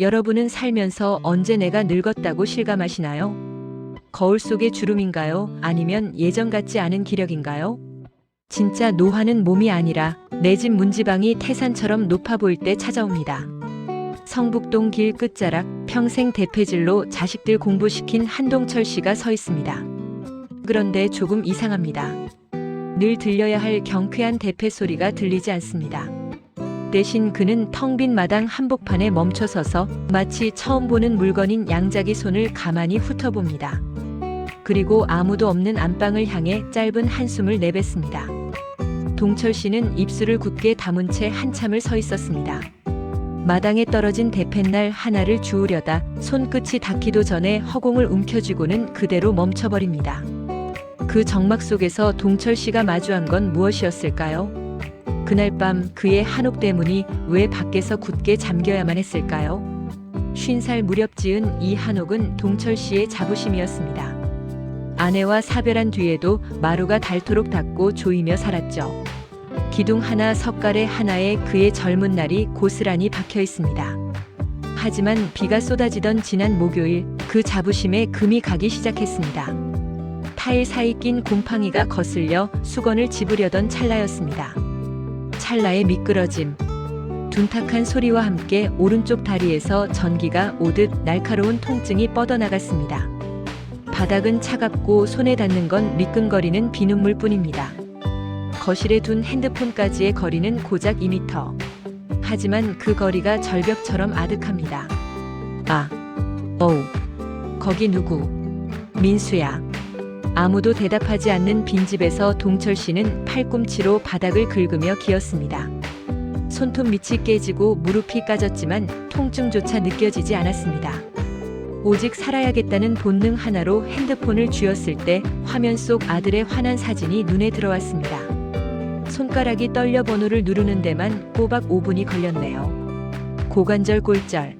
여러분은 살면서 언제 내가 늙었다고 실감하시나요? 거울 속의 주름인가요? 아니면 예전 같지 않은 기력인가요? 진짜 노화는 몸이 아니라 내 집 문지방이 태산처럼 높아 보일 때 찾아옵니다. 성북동 길 끝자락 평생 대패질로 자식들 공부시킨 한동철 씨가 서 있습니다. 그런데 조금 이상합니다. 늘 들려야 할 경쾌한 대패 소리가 들리지 않습니다. 대신 그는 텅 빈 마당 한복판에 멈춰서서 마치 처음 보는 물건인 양자기 손을 가만히 훑어봅니다. 그리고 아무도 없는 안방을 향해 짧은 한숨을 내뱉습니다. 동철 씨는 입술을 굳게 다문 채 한참을 서 있었습니다. 마당에 떨어진 대패날 하나를 주우려다 손끝이 닿기도 전에 허공을 움켜쥐고는 그대로 멈춰버립니다. 그 적막 속에서 동철 씨가 마주한 건 무엇이었을까요? 그날 밤 그의 한옥 대문이 왜 밖에서 굳게 잠겨야만 했을까요? 50살 무렵 지은 이 한옥은 동철 씨의 자부심이었습니다. 아내와 사별한 뒤에도 마루가 닳도록 닦고 조이며 살았죠. 기둥 하나 석가래 하나에 그의 젊은 날이 고스란히 박혀 있습니다. 하지만 비가 쏟아지던 지난 목요일 그 자부심에 금이 가기 시작했습니다. 타일 사이 낀 곰팡이가 거슬려 수건을 집으려던 찰나였습니다. 찰나의 미끄러짐, 둔탁한 소리와 함께 오른쪽 다리에서 전기가 오듯 날카로운 통증이 뻗어나갔습니다. 바닥은 차갑고 손에 닿는 건 미끈거리는 비눗물 뿐입니다. 거실에 둔 핸드폰까지의 거리는 고작 2m. 하지만 그 거리가 절벽처럼 아득합니다. 어우, 거기 누구? 민수야. 아무도 대답하지 않는 빈집에서 동철 씨는 팔꿈치로 바닥을 긁으며 기었습니다. 손톱 밑이 깨지고 무릎이 까졌지만 통증조차 느껴지지 않았습니다. 오직 살아야겠다는 본능 하나로 핸드폰을 쥐었을 때 화면 속 아들의 환한 사진이 눈에 들어왔습니다. 손가락이 떨려 번호를 누르는 데만 꼬박 5분이 걸렸네요. 고관절 골절.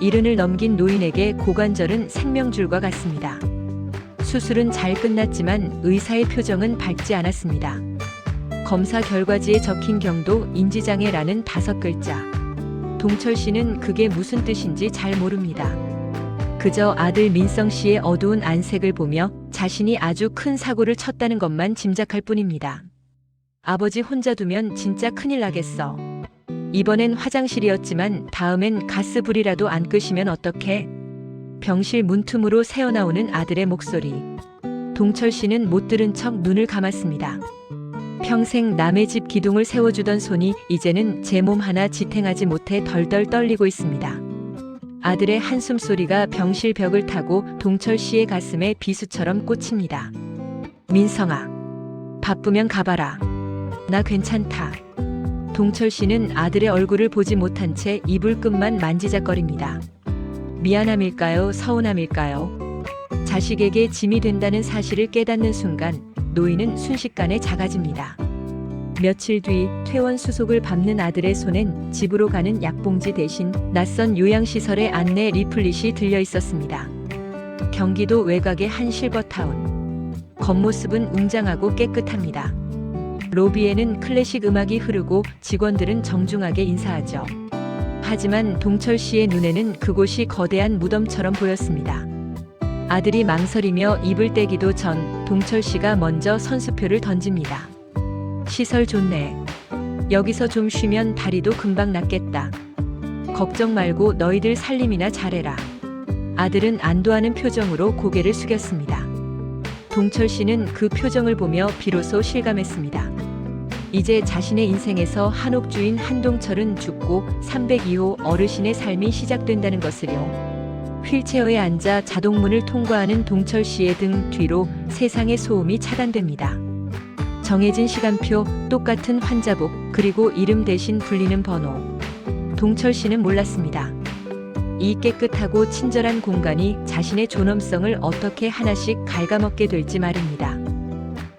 이른을 넘긴 노인에게 고관절은 생명줄과 같습니다. 수술은 잘 끝났지만 의사의 표정은 밝지 않았습니다. 검사 결과지에 적힌 경도 인지장애라는 5글자. 동철 씨는 그게 무슨 뜻인지 잘 모릅니다. 그저 아들 민성 씨의 어두운 안색을 보며 자신이 아주 큰 사고를 쳤다는 것만 짐작할 뿐입니다. 아버지 혼자 두면 진짜 큰일 나겠어. 이번엔 화장실이었지만 다음엔 가스불이라도 안 끄시면 어떡해? 병실 문틈으로 새어나오는 아들의 목소리. 동철 씨는 못 들은 척 눈을 감았습니다. 평생 남의 집 기둥을 세워주던 손이 이제는 제 몸 하나 지탱하지 못해 덜덜 떨리고 있습니다. 아들의 한숨 소리가 병실 벽을 타고 동철 씨의 가슴에 비수처럼 꽂힙니다. 민성아, 바쁘면 가봐라. 나 괜찮다. 동철 씨는 아들의 얼굴을 보지 못한 채 이불 끝만 만지작거립니다. 미안함일까요? 서운함일까요? 자식에게 짐이 된다는 사실을 깨닫는 순간 노인은 순식간에 작아집니다. 며칠 뒤 퇴원 수속을 밟는 아들의 손엔 집으로 가는 약봉지 대신 낯선 요양시설의 안내 리플릿이 들려 있었습니다. 경기도 외곽의 한 실버타운. 겉모습은 웅장하고 깨끗합니다. 로비에는 클래식 음악이 흐르고 직원들은 정중하게 인사하죠. 하지만 동철 씨의 눈에는 그곳이 거대한 무덤처럼 보였습니다. 아들이 망설이며 입을 떼기도 전 동철 씨가 먼저 선수표를 던집니다. 시설 좋네. 여기서 좀 쉬면 다리도 금방 낫겠다. 걱정 말고 너희들 살림이나 잘해라. 아들은 안도하는 표정으로 고개를 숙였습니다. 동철 씨는 그 표정을 보며 비로소 실감했습니다. 이제 자신의 인생에서 한옥 주인 한동철은 죽고 302호 어르신의 삶이 시작된다는 것을요. 휠체어에 앉아 자동문을 통과하는 동철 씨의 등 뒤로 세상의 소음이 차단됩니다. 정해진 시간표, 똑같은 환자복, 그리고 이름 대신 불리는 번호. 동철 씨는 몰랐습니다. 이 깨끗하고 친절한 공간이 자신의 존엄성을 어떻게 하나씩 갉아먹게 될지 말입니다.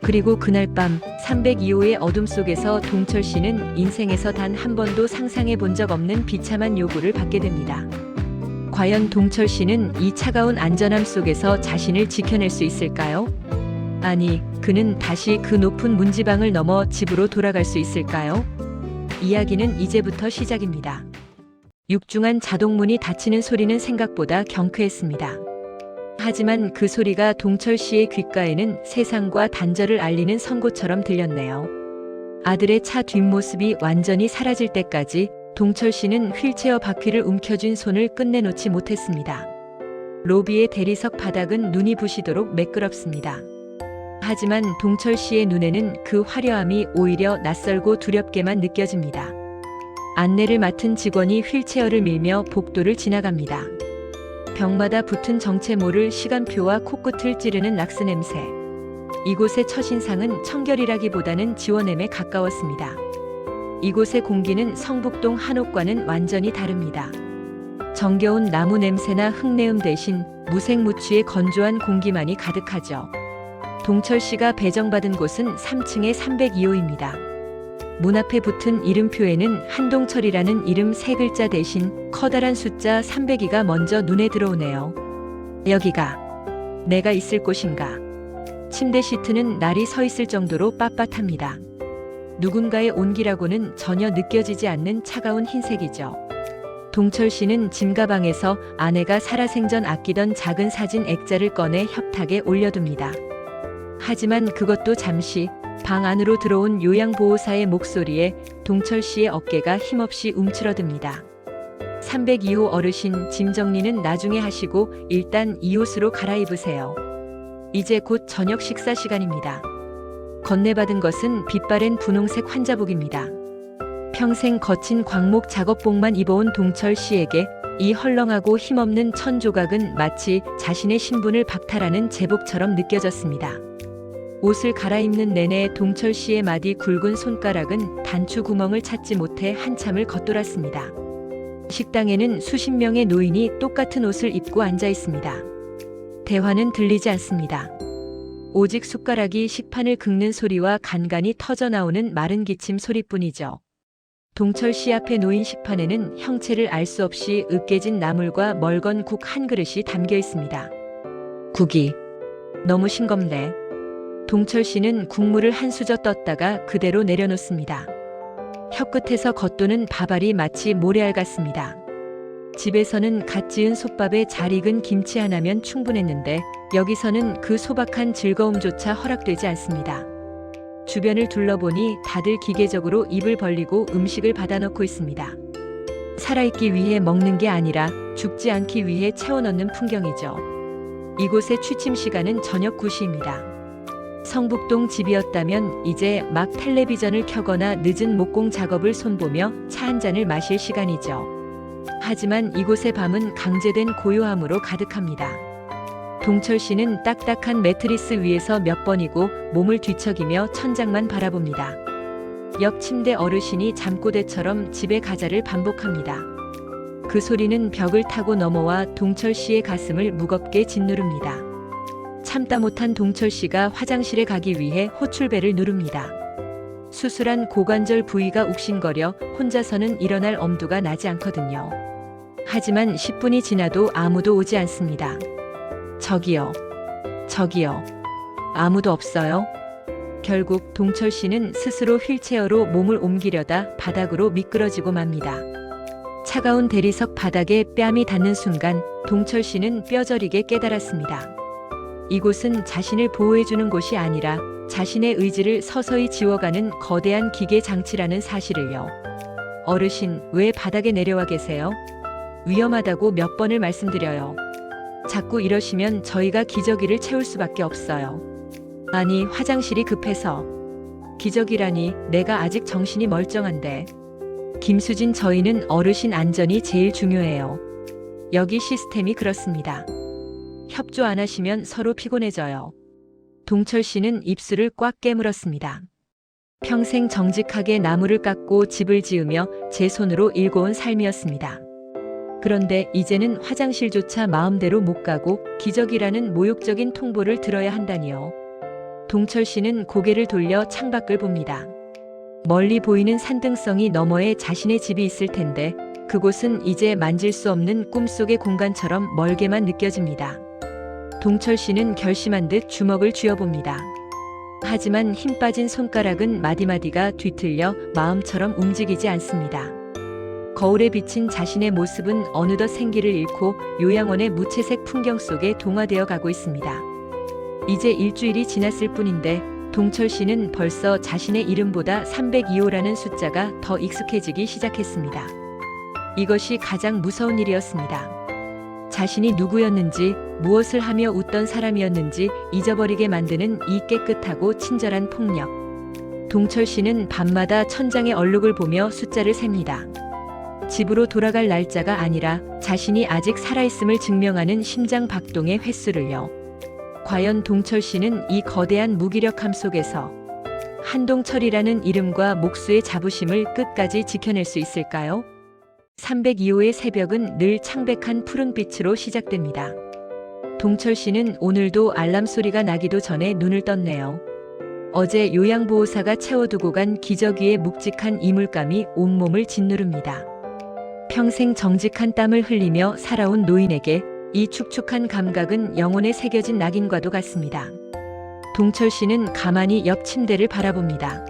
그리고 그날 밤 302호의 어둠 속에서 동철 씨는 인생에서 단 한 번도 상상해 본 적 없는 비참한 요구를 받게 됩니다. 과연 동철 씨는 이 차가운 안전함 속에서 자신을 지켜낼 수 있을까요? 아니, 그는 다시 그 높은 문지방을 넘어 집으로 돌아갈 수 있을까요? 이야기는 이제부터 시작입니다. 육중한 자동문이 닫히는 소리는 생각보다 경쾌했습니다. 하지만 그 소리가 동철 씨의 귓가에는 세상과 단절을 알리는 선고처럼 들렸네요. 아들의 차 뒷모습이 완전히 사라질 때까지 동철 씨는 휠체어 바퀴를 움켜쥔 손을 끝내놓지 못했습니다. 로비의 대리석 바닥은 눈이 부시도록 매끄럽습니다. 하지만 동철 씨의 눈에는 그 화려함이 오히려 낯설고 두렵게만 느껴집니다. 안내를 맡은 직원이 휠체어를 밀며 복도를 지나갑니다. 벽마다 붙은 정체모를 시간표와 코끝을 찌르는 락스 냄새. 이곳의 첫인상은 청결이라기보다는 지워냄에 가까웠습니다. 이곳의 공기는 성북동 한옥과는 완전히 다릅니다. 정겨운 나무 냄새나 흙내음 대신 무색무취의 건조한 공기만이 가득하죠. 동철 씨가 배정받은 곳은 3층의 302호입니다. 문 앞에 붙은 이름표에는 한동철이라는 이름 3글자 대신 커다란 숫자 302가 먼저 눈에 들어오네요. 여기가 내가 있을 곳인가. 침대 시트는 날이 서 있을 정도로 빳빳합니다. 누군가의 온기라고는 전혀 느껴지지 않는 차가운 흰색이죠. 동철 씨는 짐가방에서 아내가 살아생전 아끼던 작은 사진 액자를 꺼내 협탁에 올려둡니다. 하지만 그것도 잠시. 방 안으로 들어온 요양보호사의 목소리에 동철 씨의 어깨가 힘없이 움츠러듭니다. 302호 어르신, 짐 정리는 나중에 하시고 일단 이 옷으로 갈아입으세요. 이제 곧 저녁 식사 시간입니다. 건네받은 것은 빛바랜 분홍색 환자복입니다. 평생 거친 광목 작업복만 입어온 동철 씨에게 이 헐렁하고 힘없는 천조각은 마치 자신의 신분을 박탈하는 제복처럼 느껴졌습니다. 옷을 갈아입는 내내 동철 씨의 마디 굵은 손가락은 단추 구멍을 찾지 못해 한참을 겉돌았습니다. 식당에는 수십 명의 노인이 똑같은 옷을 입고 앉아 있습니다. 대화는 들리지 않습니다. 오직 숟가락이 식판을 긁는 소리와 간간이 터져나오는 마른 기침 소리뿐이죠. 동철 씨 앞에 놓인 식판에는 형체를 알 수 없이 으깨진 나물과 멀건 국 한 그릇이 담겨 있습니다. 국이 너무 싱겁네. 동철 씨는 국물을 한 수저 떴다가 그대로 내려놓습니다. 혀끝에서 겉도는 밥알이 마치 모래알 같습니다. 집에서는 갓 지은 솥밥에 잘 익은 김치 하나면 충분했는데 여기서는 그 소박한 즐거움조차 허락되지 않습니다. 주변을 둘러보니 다들 기계적으로 입을 벌리고 음식을 받아넣고 있습니다. 살아있기 위해 먹는 게 아니라 죽지 않기 위해 채워넣는 풍경이죠. 이곳의 취침 시간은 저녁 9시입니다. 성북동 집이었다면 이제 막 텔레비전을 켜거나 늦은 목공 작업을 손보며 차 한 잔을 마실 시간이죠. 하지만 이곳의 밤은 강제된 고요함으로 가득합니다. 동철 씨는 딱딱한 매트리스 위에서 몇 번이고 몸을 뒤척이며 천장만 바라봅니다. 옆 침대 어르신이 잠꼬대처럼 집에 가자를 반복합니다. 그 소리는 벽을 타고 넘어와 동철 씨의 가슴을 무겁게 짓누릅니다. 참다 못한 동철 씨가 화장실에 가기 위해 호출벨을 누릅니다. 수술한 고관절 부위가 욱신거려 혼자서는 일어날 엄두가 나지 않거든요. 하지만 10분이 지나도 아무도 오지 않습니다. 저기요. 저기요. 아무도 없어요? 결국 동철 씨는 스스로 휠체어로 몸을 옮기려다 바닥으로 미끄러지고 맙니다. 차가운 대리석 바닥에 뺨이 닿는 순간 동철 씨는 뼈저리게 깨달았습니다. 이곳은 자신을 보호해주는 곳이 아니라 자신의 의지를 서서히 지워가는 거대한 기계 장치라는 사실을요. 어르신, 왜 바닥에 내려와 계세요? 위험하다고 몇 번을 말씀드려요. 자꾸 이러시면 저희가 기저귀를 채울 수밖에 없어요. 아니, 화장실이 급해서. 기저귀라니, 내가 아직 정신이 멀쩡한데. 김수진, 저희는 어르신 안전이 제일 중요해요. 여기 시스템이 그렇습니다. 협조 안 하시면 서로 피곤해져요. 동철 씨는 입술을 꽉 깨물었습니다. 평생 정직하게 나무를 깎고 집을 지으며 제 손으로 일궈온 삶이었습니다. 그런데 이제는 화장실조차 마음대로 못 가고 기저귀라는 모욕적인 통보를 들어야 한다니요. 동철 씨는 고개를 돌려 창밖을 봅니다. 멀리 보이는 산등성이 너머에 자신의 집이 있을 텐데 그곳은 이제 만질 수 없는 꿈속의 공간처럼 멀게만 느껴집니다. 동철 씨는 결심한 듯 주먹을 쥐어봅니다. 하지만 힘 빠진 손가락은 마디마디가 뒤틀려 마음처럼 움직이지 않습니다. 거울에 비친 자신의 모습은 어느덧 생기를 잃고 요양원의 무채색 풍경 속에 동화되어 가고 있습니다. 이제 일주일이 지났을 뿐인데 동철 씨는 벌써 자신의 이름보다 302호라는 숫자가 더 익숙해지기 시작했습니다. 이것이 가장 무서운 일이었습니다. 자신이 누구였는지, 무엇을 하며 웃던 사람이었는지 잊어버리게 만드는 이 깨끗하고 친절한 폭력. 동철 씨는 밤마다 천장의 얼룩을 보며 숫자를 셉니다. 집으로 돌아갈 날짜가 아니라 자신이 아직 살아있음을 증명하는 심장 박동의 횟수를요. 과연 동철 씨는 이 거대한 무기력함 속에서 한동철이라는 이름과 목수의 자부심을 끝까지 지켜낼 수 있을까요? 302호의 새벽은 늘 창백한 푸른빛으로 시작됩니다. 동철 씨는 오늘도 알람 소리가 나기도 전에 눈을 떴네요. 어제 요양보호사가 채워두고 간 기저귀의 묵직한 이물감이 온몸을 짓누릅니다. 평생 정직한 땀을 흘리며 살아온 노인에게 이 축축한 감각은 영혼에 새겨진 낙인과도 같습니다. 동철 씨는 가만히 옆 침대를 바라봅니다.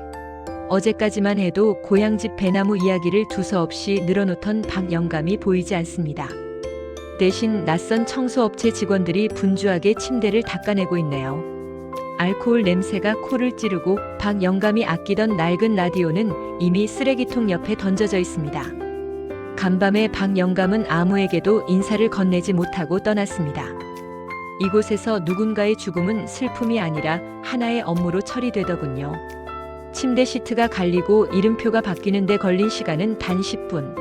어제까지만 해도 고향집 배나무 이야기를 두서없이 늘어놓던 박영감이 보이지 않습니다. 대신 낯선 청소업체 직원들이 분주하게 침대를 닦아내고 있네요. 알코올 냄새가 코를 찌르고 박영감이 아끼던 낡은 라디오는 이미 쓰레기통 옆에 던져져 있습니다. 간밤에 박영감은 아무에게도 인사를 건네지 못하고 떠났습니다. 이곳에서 누군가의 죽음은 슬픔이 아니라 하나의 업무로 처리되더군요. 침대 시트가 갈리고 이름표가 바뀌는 데 걸린 시간은 단 10분.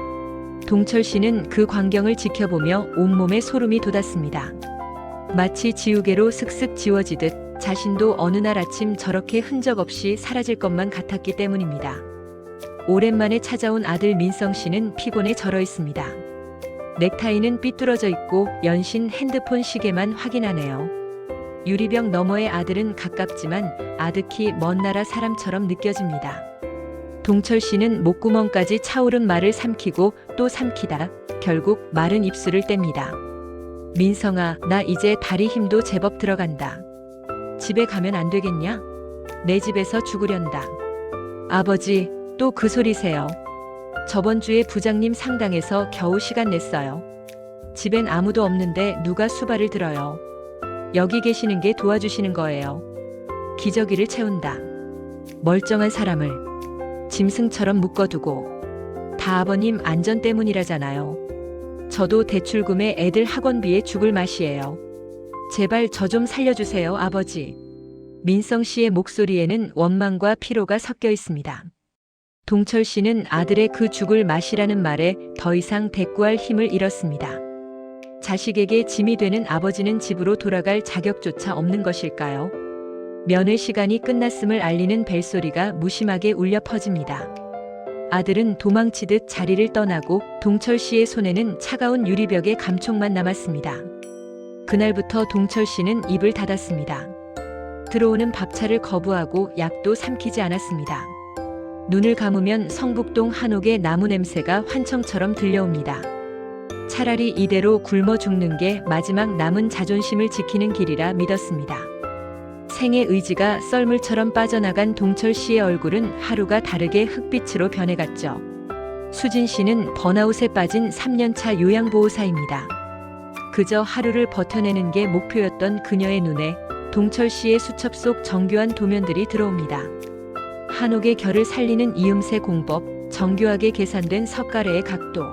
동철 씨는 그 광경을 지켜보며 온몸에 소름이 돋았습니다. 마치 지우개로 슥슥 지워지듯 자신도 어느 날 아침 저렇게 흔적 없이 사라질 것만 같았기 때문입니다. 오랜만에 찾아온 아들 민성 씨는 피곤에 절어 있습니다. 넥타이는 삐뚤어져 있고 연신 핸드폰 시계만 확인하네요. 유리병 너머의 아들은 가깝지만 아득히 먼 나라 사람처럼 느껴집니다. 동철 씨는 목구멍까지 차오른 말을 삼키고 또 삼키다 결국 마른 입술을 뗍니다. 민성아, 나 이제 다리 힘도 제법 들어간다. 집에 가면 안 되겠냐? 내 집에서 죽으련다. 아버지, 또 그 소리세요. 저번 주에 부장님 상당에서 겨우 시간 냈어요. 집엔 아무도 없는데 누가 수발을 들어요. 여기 계시는 게 도와주시는 거예요. 기저귀를 채운다. 멀쩡한 사람을 짐승처럼 묶어두고. 다 아버님 안전 때문이라잖아요. 저도 대출금에 애들 학원비에 죽을 맛이에요. 제발 저 좀 살려주세요, 아버지. 민성 씨의 목소리에는 원망과 피로가 섞여 있습니다. 동철 씨는 아들의 그 죽을 맛이라는 말에 더 이상 대꾸할 힘을 잃었습니다. 자식에게 짐이 되는 아버지는 집으로 돌아갈 자격조차 없는 것일까요? 면회 시간이 끝났음을 알리는 벨소리가 무심하게 울려 퍼집니다. 아들은 도망치듯 자리를 떠나고 동철 씨의 손에는 차가운 유리벽의 감촉만 남았습니다. 그날부터 동철 씨는 입을 닫았습니다. 들어오는 밥차를 거부하고 약도 삼키지 않았습니다. 눈을 감으면 성북동 한옥의 나무 냄새가 환청처럼 들려옵니다. 차라리 이대로 굶어 죽는 게 마지막 남은 자존심을 지키는 길이라 믿었습니다. 생의 의지가 썰물처럼 빠져나간 동철 씨의 얼굴은 하루가 다르게 흑빛으로 변해갔죠. 수진 씨는 번아웃에 빠진 3년차 요양보호사입니다. 그저 하루를 버텨내는 게 목표였던 그녀의 눈에 동철 씨의 수첩 속 정교한 도면들이 들어옵니다. 한옥의 결을 살리는 이음새 공법, 정교하게 계산된 석가래의 각도.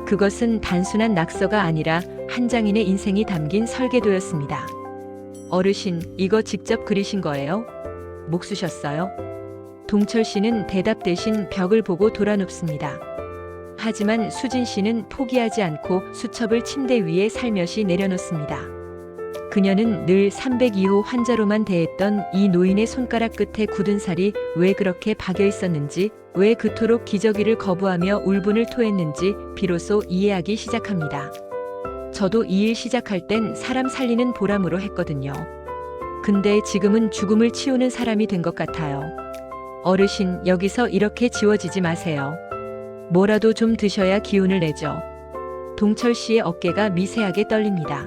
그것은 단순한 낙서가 아니라 한 장인의 인생이 담긴 설계도였습니다. 어르신, 이거 직접 그리신 거예요? 목 쑤셨어요? 동철 씨는 대답 대신 벽을 보고 돌아눕습니다. 하지만 수진 씨는 포기하지 않고 수첩을 침대 위에 살며시 내려놓습니다. 그녀는 늘 302호 환자로만 대했던 이 노인의 손가락 끝에 굳은 살이 왜 그렇게 박여 있었는지, 왜 그토록 기저귀를 거부하며 울분을 토했는지 비로소 이해하기 시작합니다. 저도 이 일 시작할 땐 사람 살리는 보람으로 했거든요. 근데 지금은 죽음을 치우는 사람이 된 것 같아요. 어르신, 여기서 이렇게 지워지지 마세요. 뭐라도 좀 드셔야 기운을 내죠. 동철 씨의 어깨가 미세하게 떨립니다.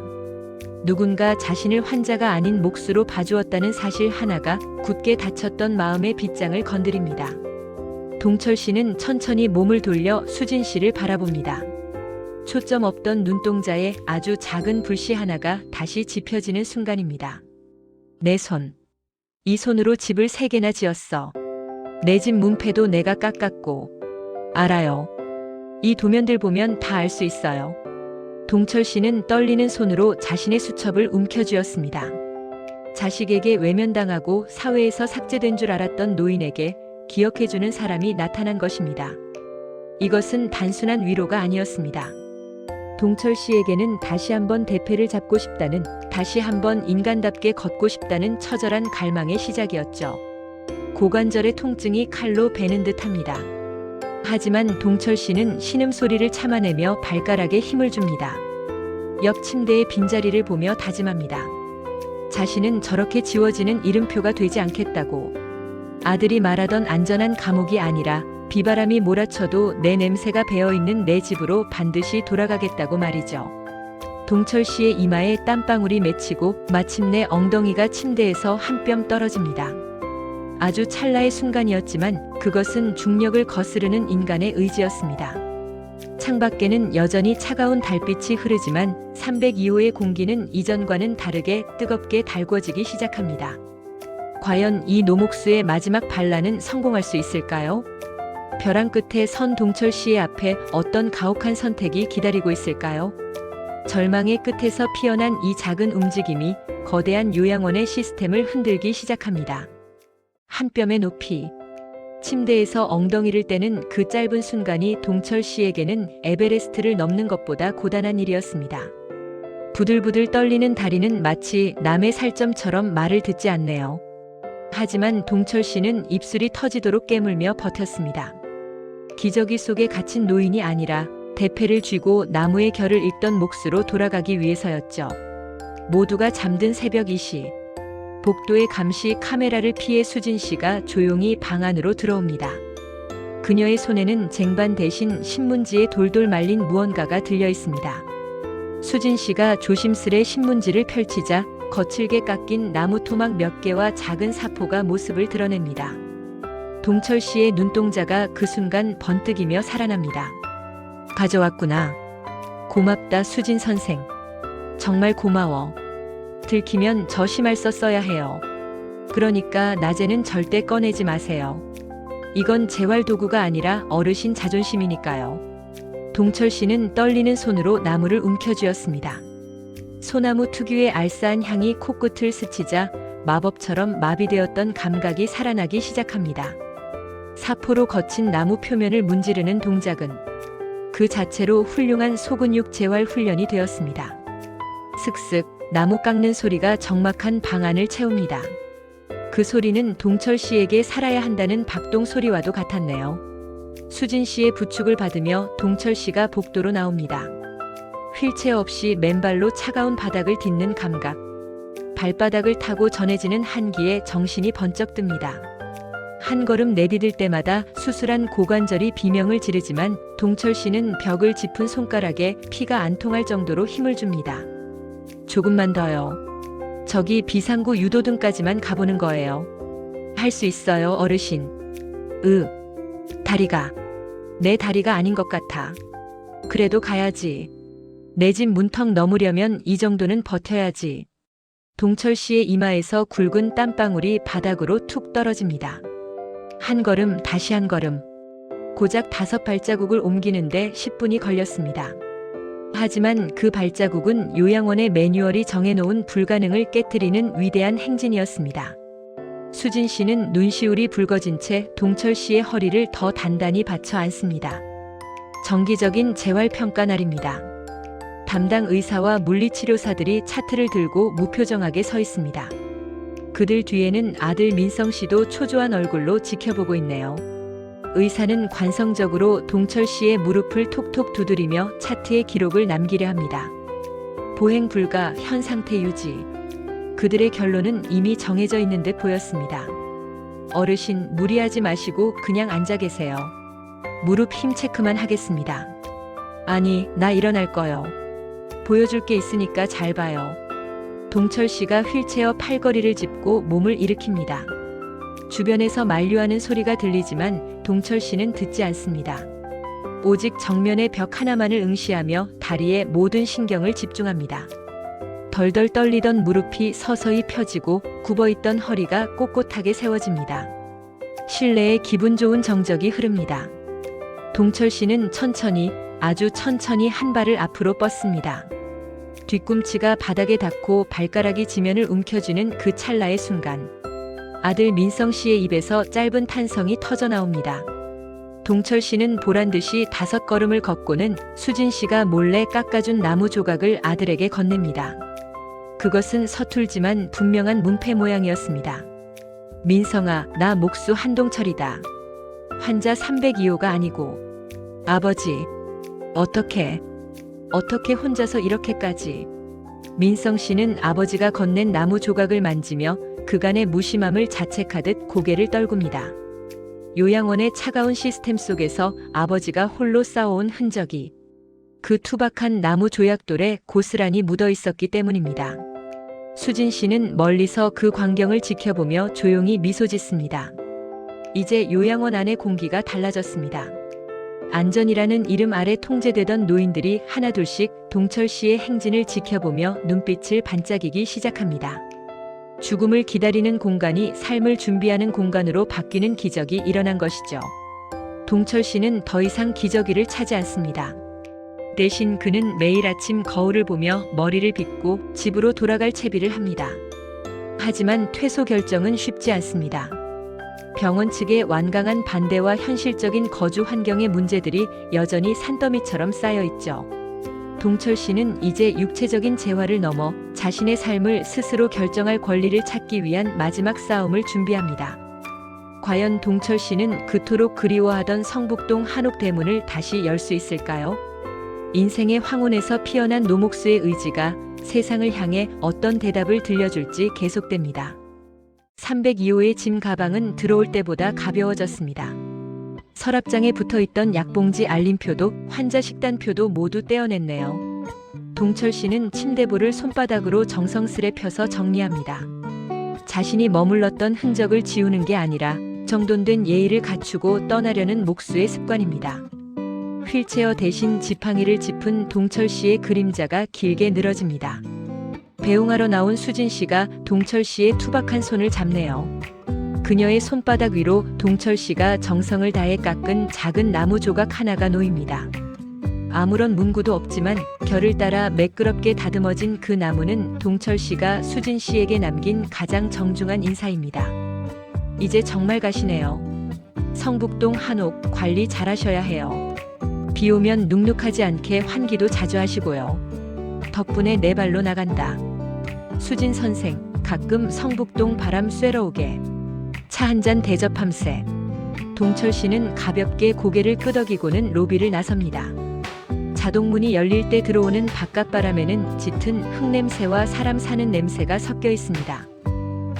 누군가 자신을 환자가 아닌 몫으로 봐주었다는 사실 하나가 굳게 닫혔던 마음의 빗장을 건드립니다. 동철 씨는 천천히 몸을 돌려 수진 씨를 바라봅니다. 초점 없던 눈동자에 아주 작은 불씨 하나가 다시 지펴지는 순간입니다. 내 손. 이 손으로 집을 3개나 지었어. 내 집 문패도 내가 깎았고. 알아요. 이 도면들 보면 다 알 수 있어요. 동철 씨는 떨리는 손으로 자신의 수첩을 움켜쥐었습니다. 자식에게 외면당하고 사회에서 삭제된 줄 알았던 노인에게 기억해주는 사람이 나타난 것입니다. 이것은 단순한 위로가 아니었습니다. 동철 씨에게는 다시 한번 대패를 잡고 싶다는, 다시 한번 인간답게 걷고 싶다는 처절한 갈망의 시작이었죠. 고관절의 통증이 칼로 베는 듯합니다. 하지만 동철 씨는 신음소리를 참아내며 발가락에 힘을 줍니다. 옆 침대의 빈자리를 보며 다짐합니다. 자신은 저렇게 지워지는 이름표가 되지 않겠다고. 아들이 말하던 안전한 감옥이 아니라 비바람이 몰아쳐도 내 냄새가 배어있는 내 집으로 반드시 돌아가겠다고 말이죠. 동철 씨의 이마에 땀방울이 맺히고 마침내 엉덩이가 침대에서 한 뼘 떨어집니다. 아주 찰나의 순간이었지만 그것은 중력을 거스르는 인간의 의지였습니다. 창밖에는 여전히 차가운 달빛이 흐르지만 302호의 공기는 이전과는 다르게 뜨겁게 달궈지기 시작합니다. 과연 이 노목수의 마지막 반란은 성공할 수 있을까요? 벼랑 끝에 선 동철 씨의 앞에 어떤 가혹한 선택이 기다리고 있을까요? 절망의 끝에서 피어난 이 작은 움직임이 거대한 요양원의 시스템을 흔들기 시작합니다. 한 뼘의 높이. 침대에서 엉덩이를 떼는 그 짧은 순간이 동철 씨에게는 에베레스트를 넘는 것보다 고단한 일이었습니다. 부들부들 떨리는 다리는 마치 남의 살점처럼 말을 듣지 않네요. 하지만 동철 씨는 입술이 터지도록 깨물며 버텼습니다. 기저귀 속에 갇힌 노인이 아니라 대패를 쥐고 나무의 결을 읽던 몫으로 돌아가기 위해서였죠. 모두가 잠든 새벽 2시. 복도의 감시 카메라를 피해 수진 씨가 조용히 방 안으로 들어옵니다. 그녀의 손에는 쟁반 대신 신문지에 돌돌 말린 무언가가 들려 있습니다. 수진 씨가 조심스레 신문지를 펼치자 거칠게 깎인 나무 토막 몇 개와 작은 사포가 모습을 드러냅니다. 동철 씨의 눈동자가 그 순간 번뜩이며 살아납니다. 가져왔구나. 고맙다 수진 선생. 정말 고마워. 들키면 저 심할서 써야 해요. 그러니까 낮에는 절대 꺼내지 마세요. 이건 재활 도구가 아니라 어르신 자존심이니까요. 동철 씨는 떨리는 손으로 나무를 움켜쥐었습니다. 소나무 특유의 알싸한 향이 코끝을 스치자 마법처럼 마비되었던 감각이 살아나기 시작합니다. 사포로 거친 나무 표면을 문지르는 동작은 그 자체로 훌륭한 소근육 재활 훈련이 되었습니다. 슥슥 나무 깎는 소리가 적막한 방 안을 채웁니다. 그 소리는 동철 씨에게 살아야 한다는 박동 소리와도 같았네요. 수진 씨의 부축을 받으며 동철 씨가 복도로 나옵니다. 휠체어 없이 맨발로 차가운 바닥을 딛는 감각. 발바닥을 타고 전해지는 한기에 정신이 번쩍 듭니다. 한 걸음 내디딜 때마다 수술한 고관절이 비명을 지르지만 동철 씨는 벽을 짚은 손가락에 피가 안 통할 정도로 힘을 줍니다. 조금만 더요. 저기 비상구 유도등까지만 가보는 거예요. 할 수 있어요, 어르신. 다리가. 내 다리가 아닌 것 같아. 그래도 가야지. 내 집 문턱 넘으려면 이 정도는 버텨야지. 동철 씨의 이마에서 굵은 땀방울이 바닥으로 툭 떨어집니다. 한 걸음 다시 한 걸음. 고작 5발자국을 옮기는데 10분이 걸렸습니다. 하지만 그 발자국은 요양원의 매뉴얼이 정해놓은 불가능을 깨트리는 위대한 행진이었습니다. 수진 씨는 눈시울이 붉어진 채 동철 씨의 허리를 더 단단히 받쳐 안습니다. 정기적인 재활평가 날입니다. 담당 의사와 물리치료사들이 차트를 들고 무표정하게 서 있습니다. 그들 뒤에는 아들 민성 씨도 초조한 얼굴로 지켜보고 있네요. 의사는 관성적으로 동철 씨의 무릎을 톡톡 두드리며 차트에 기록을 남기려 합니다. 보행 불가, 현 상태 유지. 그들의 결론은 이미 정해져 있는 듯 보였습니다. 어르신, 무리하지 마시고 그냥 앉아 계세요. 무릎 힘 체크만 하겠습니다. 아니, 나 일어날 거요. 보여줄 게 있으니까 잘 봐요. 동철 씨가 휠체어 팔걸이를 짚고 몸을 일으킵니다. 주변에서 만류하는 소리가 들리지만 동철 씨는 듣지 않습니다. 오직 정면의 벽 하나만을 응시하며 다리에 모든 신경을 집중합니다. 덜덜 떨리던 무릎이 서서히 펴지고 굽어있던 허리가 꼿꼿하게 세워집니다. 실내에 기분 좋은 정적이 흐릅니다. 동철 씨는 천천히, 아주 천천히 한 발을 앞으로 뻗습니다. 뒤꿈치가 바닥에 닿고 발가락이 지면을 움켜쥐는 그 찰나의 순간, 아들 민성 씨의 입에서 짧은 탄성이 터져 나옵니다. 동철 씨는 보란듯이 5걸음을 걷고는 수진 씨가 몰래 깎아준 나무 조각을 아들에게 건넵니다. 그것은 서툴지만 분명한 문패 모양이었습니다. 민성아, 나 목수 한동철이다. 환자 302호가 아니고. 아버지, 어떻게 혼자서 이렇게까지. 민성 씨는 아버지가 건넨 나무 조각을 만지며 그간의 무심함을 자책하듯 고개를 떨굽니다. 요양원의 차가운 시스템 속에서 아버지가 홀로 쌓아온 흔적이 그 투박한 나무 조약돌에 고스란히 묻어 있었기 때문입니다. 수진 씨는 멀리서 그 광경을 지켜보며 조용히 미소 짓습니다. 이제 요양원 안의 공기가 달라졌습니다. 안전이라는 이름 아래 통제되던 노인들이 하나둘씩 동철 씨의 행진을 지켜보며 눈빛을 반짝이기 시작합니다. 죽음을 기다리는 공간이 삶을 준비하는 공간으로 바뀌는 기적이 일어난 것이죠. 동철 씨는 더 이상 기저귀를 차지 않습니다. 대신 그는 매일 아침 거울을 보며 머리를 빗고 집으로 돌아갈 채비를 합니다. 하지만 퇴소 결정은 쉽지 않습니다. 병원 측의 완강한 반대와 현실적인 거주 환경의 문제들이 여전히 산더미처럼 쌓여 있죠. 동철 씨는 이제 육체적인 재활을 넘어 자신의 삶을 스스로 결정할 권리를 찾기 위한 마지막 싸움을 준비합니다. 과연 동철 씨는 그토록 그리워하던 성북동 한옥대문을 다시 열 수 있을까요? 인생의 황혼에서 피어난 노목수의 의지가 세상을 향해 어떤 대답을 들려줄지 계속됩니다. 302호의 짐 가방은 들어올 때보다 가벼워졌습니다. 서랍장에 붙어있던 약봉지 알림표도 환자 식단표도 모두 떼어냈네요. 동철 씨는 침대볼을 손바닥으로 정성스레 펴서 정리합니다. 자신이 머물렀던 흔적을 지우는 게 아니라 정돈된 예의를 갖추고 떠나려는 목수의 습관입니다. 휠체어 대신 지팡이를 짚은 동철 씨의 그림자가 길게 늘어집니다. 배웅하러 나온 수진 씨가 동철 씨의 투박한 손을 잡네요. 그녀의 손바닥 위로 동철 씨가 정성을 다해 깎은 작은 나무 조각 하나가 놓입니다. 아무런 문구도 없지만 결을 따라 매끄럽게 다듬어진 그 나무는 동철 씨가 수진 씨에게 남긴 가장 정중한 인사입니다. 이제 정말 가시네요. 성북동 한옥 관리 잘하셔야 해요. 비 오면 눅눅하지 않게 환기도 자주 하시고요. 덕분에 내 발로 나간다. 수진 선생, 가끔 성북동 바람 쐬러 오게. 차 한 잔 대접함세. 동철 씨는 가볍게 고개를 끄덕이고는 로비를 나섭니다. 자동문이 열릴 때 들어오는 바깥바람에는 짙은 흙냄새와 사람 사는 냄새가 섞여 있습니다.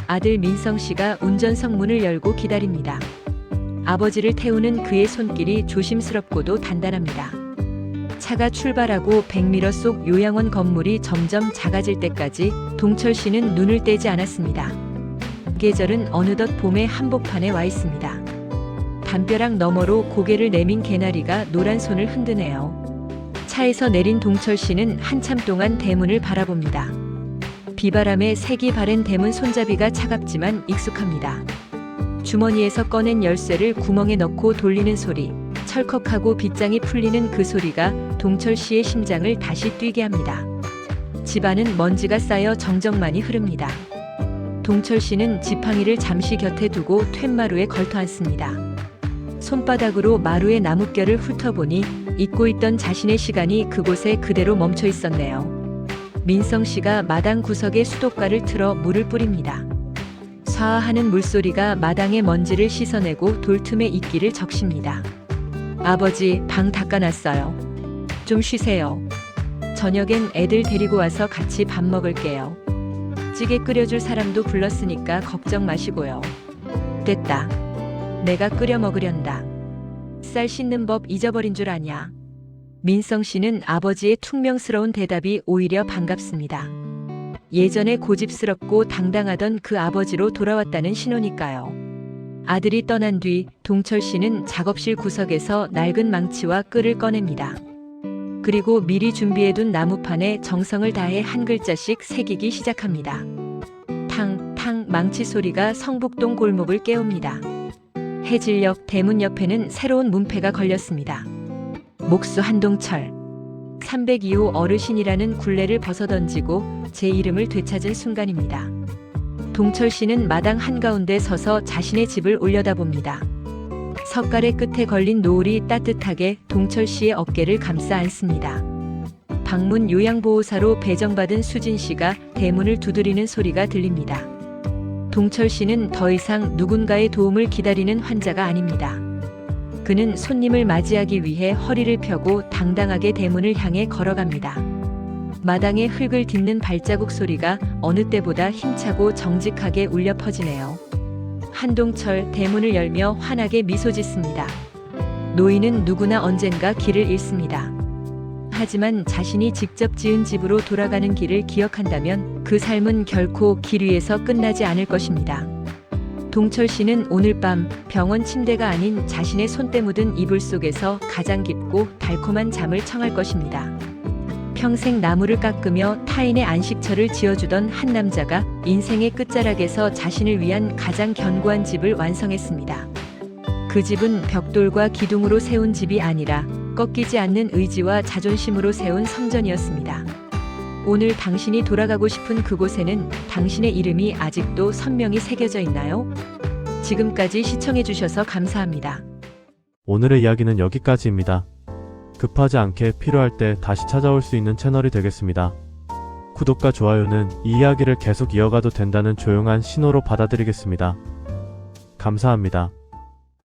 아들 민성 씨가 운전석 문을 열고 기다립니다. 아버지를 태우는 그의 손길이 조심스럽고도 단단합니다. 차가 출발하고 백미러 속 요양원 건물이 점점 작아질 때까지 동철 씨는 눈을 떼지 않았습니다. 계절은 어느덧 봄의 한복판에 와 있습니다. 담벼락 너머로 고개를 내민 개나리가 노란 손을 흔드네요. 차에서 내린 동철 씨는 한참 동안 대문을 바라봅니다. 비바람에 색이 바랜 대문 손잡이가 차갑지만 익숙합니다. 주머니에서 꺼낸 열쇠를 구멍에 넣고 돌리는 소리, 철컥하고 빗장이 풀리는 그 소리가 동철 씨의 심장을 다시 뛰게 합니다. 집안은 먼지가 쌓여 정적만이 흐릅니다. 동철 씨는 지팡이를 잠시 곁에 두고 툇마루에 걸터 앉습니다. 손바닥으로 마루의 나뭇결을 훑어보니 잊고 있던 자신의 시간이 그곳에 그대로 멈춰 있었네요. 민성 씨가 마당 구석에 수도가를 틀어 물을 뿌립니다. 사하하는 물소리가 마당의 먼지를 씻어내고 돌틈에 이끼를 적십니다. 아버지, 방 닦아놨어요. 좀 쉬세요. 저녁엔 애들 데리고 와서 같이 밥 먹을게요. 찌개 끓여줄 사람도 불렀으니까 걱정 마시고요. 됐다. 내가 끓여 먹으련다. 쌀 씻는 법 잊어버린 줄 아냐. 민성 씨는 아버지의 퉁명스러운 대답이 오히려 반갑습니다. 예전에 고집스럽고 당당하던 그 아버지로 돌아왔다는 신호니까요. 아들이 떠난 뒤 동철 씨는 작업실 구석에서 낡은 망치와 끌을 꺼냅니다. 그리고 미리 준비해둔 나무판에 정성을 다해 한 글자씩 새기기 시작합니다. 탕, 탕 망치 소리가 성북동 골목을 깨웁니다. 해질역 대문 옆에는 새로운 문패가 걸렸습니다. 목수 한동철. 302호 어르신이라는 굴레를 벗어던지고 제 이름을 되찾은 순간입니다. 동철 씨는 마당 한가운데 서서 자신의 집을 올려다봅니다. 석갈의 끝에 걸린 노을이 따뜻하게 동철 씨의 어깨를 감싸 안습니다. 방문 요양보호사로 배정받은 수진 씨가 대문을 두드리는 소리가 들립니다. 동철 씨는 더 이상 누군가의 도움을 기다리는 환자가 아닙니다. 그는 손님을 맞이하기 위해 허리를 펴고 당당하게 대문을 향해 걸어갑니다. 마당에 흙을 딛는 발자국 소리가 어느 때보다 힘차고 정직하게 울려 퍼지네요. 한동철 대문을 열며 환하게 미소 짓습니다. 노인은 누구나 언젠가 길을 잃습니다. 하지만 자신이 직접 지은 집으로 돌아가는 길을 기억한다면 그 삶은 결코 길 위에서 끝나지 않을 것입니다. 동철 씨는 오늘 밤 병원 침대가 아닌 자신의 손때 묻은 이불 속에서 가장 깊고 달콤한 잠을 청할 것입니다. 평생 나무를 깎으며 타인의 안식처를 지어주던 한 남자가 인생의 끝자락에서 자신을 위한 가장 견고한 집을 완성했습니다. 그 집은 벽돌과 기둥으로 세운 집이 아니라 꺾이지 않는 의지와 자존심으로 세운 성전이었습니다. 오늘 당신이 돌아가고 싶은 그곳에는 당신의 이름이 아직도 선명히 새겨져 있나요? 지금까지 시청해주셔서 감사합니다. 오늘의 이야기는 여기까지입니다. 급하지 않게 필요할 때 다시 찾아올 수 있는 채널이 되겠습니다. 구독과 좋아요는 이 이야기를 계속 이어가도 된다는 조용한 신호로 받아들이겠습니다. 감사합니다.